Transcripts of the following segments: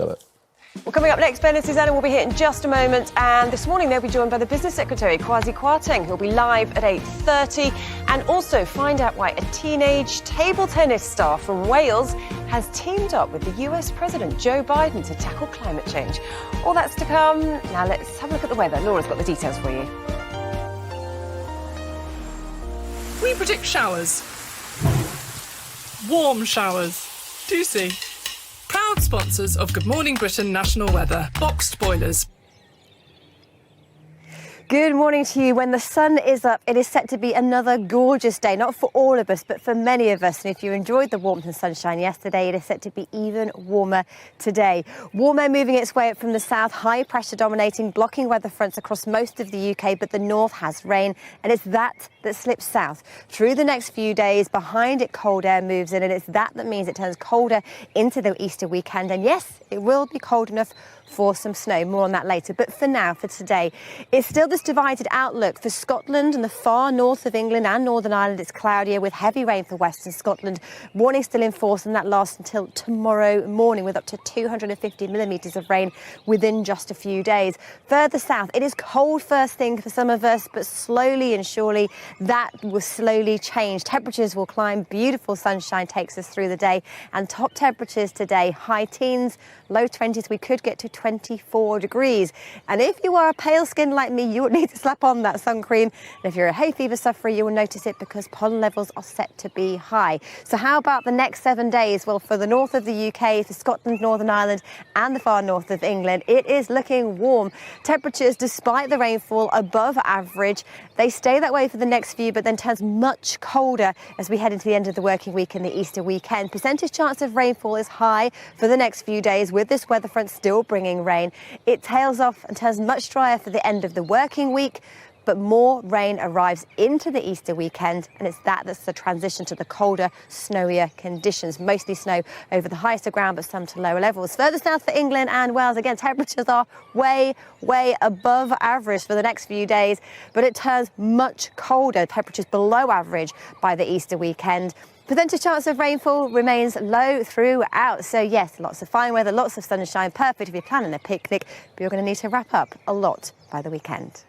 Well, coming up next, Ben and Susanna will be here in just a moment, and this morning they'll be joined by the Business Secretary, Kwasi Kwarteng, who'll be live at 8:30, and also find out why a teenage table tennis star from Wales has teamed up with the US President Joe Biden to tackle climate change. All that's to come. Now let's have a look at the weather. Laura's got the details for you. We predict showers. Warm showers. Do you see? Proud sponsors of Good Morning Britain National Weather, Boxed Boilers. Good morning to you. When the sun is up, it is set to be another gorgeous day, not for all of us, but for many of us. And if you enjoyed the warmth and sunshine yesterday, it is set to be even warmer today. Warm air moving its way up from the south, high pressure dominating, blocking weather fronts across most of the UK, but the north has rain, and it's that slips south. Through the next few days, behind it, cold air moves in, and it's that means it turns colder into the Easter weekend. And yes, it will be cold enough for some snow. More on that later. But for now, for today, it's still this divided outlook. For Scotland and the far north of England and Northern Ireland, it's cloudier with heavy rain for Western Scotland. Warning still in force, and that lasts until tomorrow morning with up to 250 millimetres of rain within just a few days. Further south, it is cold first thing for some of us, but slowly and surely that will slowly change. Temperatures will climb. Beautiful sunshine takes us through the day, and top temperatures today, high teens, low 20s. We could get to 24 degrees. And if you are a pale skin like me, you will need to slap on that sun cream. And if you're a hay fever sufferer, you will notice it because pollen levels are set to be high. So how about the next 7 days? Well, for the north of the UK, for Scotland, Northern Ireland and the far north of England, it is looking warm. Temperatures, despite the rainfall, above average. They stay that way for the next few, but then turns much colder as we head into the end of the working week and the Easter weekend. Percentage chance of rainfall is high for the next few days, with this weather front still bringing rain. It tails off and turns much drier for the end of the working week, but more rain arrives into the Easter weekend, and it's that's the transition to the colder, snowier conditions. Mostly snow over the highest of ground, but some to lower levels. Further south for England and Wales, again, temperatures are way above average for the next few days, but it turns much colder, temperatures below average by the Easter weekend. Percentage chance of rainfall remains low throughout. So yes, lots of fine weather, lots of sunshine, perfect if you're planning a picnic, but you're going to need to wrap up a lot by the weekend.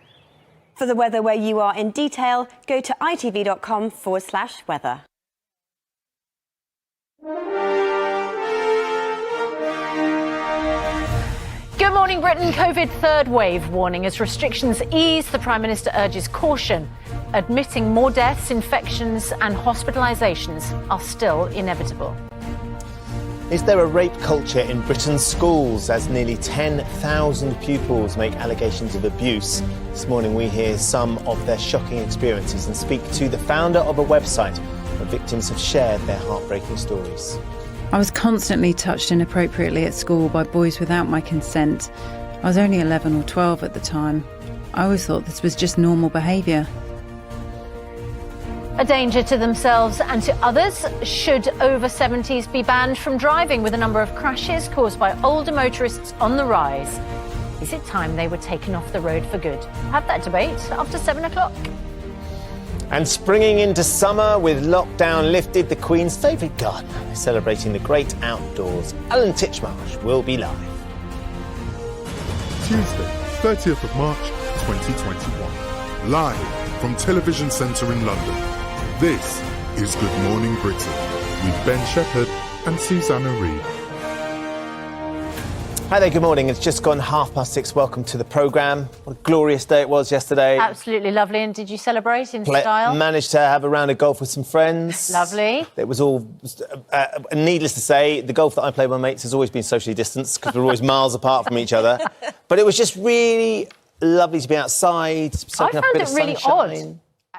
For the weather where you are in detail, go to itv.com/weather. Good morning, Britain. COVID third wave warning. As restrictions ease, the Prime Minister urges caution, admitting more deaths, infections and hospitalisations are still inevitable. Is there a rape culture in Britain's schools as nearly 10,000 pupils make allegations of abuse? This morning we hear some of their shocking experiences and speak to the founder of a website where victims have shared their heartbreaking stories. I was constantly touched inappropriately at school by boys without my consent. I was only 11 or 12 at the time. I always thought this was just normal behaviour. A danger to themselves and to others. Should over 70s be banned from driving, with a number of crashes caused by older motorists on the rise? Is it time they were taken off the road for good? Have that debate after 7 o'clock. And springing into summer with lockdown lifted, the Queen's favourite gardener is celebrating the great outdoors. Alan Titchmarsh will be live. Tuesday, 30th of March 2021. Live from Television Centre in London. This is Good Morning Britain with Ben Shephard and Susanna Reid. Hi there, good morning. It's just gone 6:30. Welcome to the programme. What a glorious day it was yesterday. Absolutely lovely. And did you celebrate in style? Managed to have a round of golf with some friends. Lovely. It was all, needless to say, the golf that I play with my mates has always been socially distanced because we're always miles apart from each other. But it was just really lovely to be outside, soaking up a bit of sunshine. I found it really odd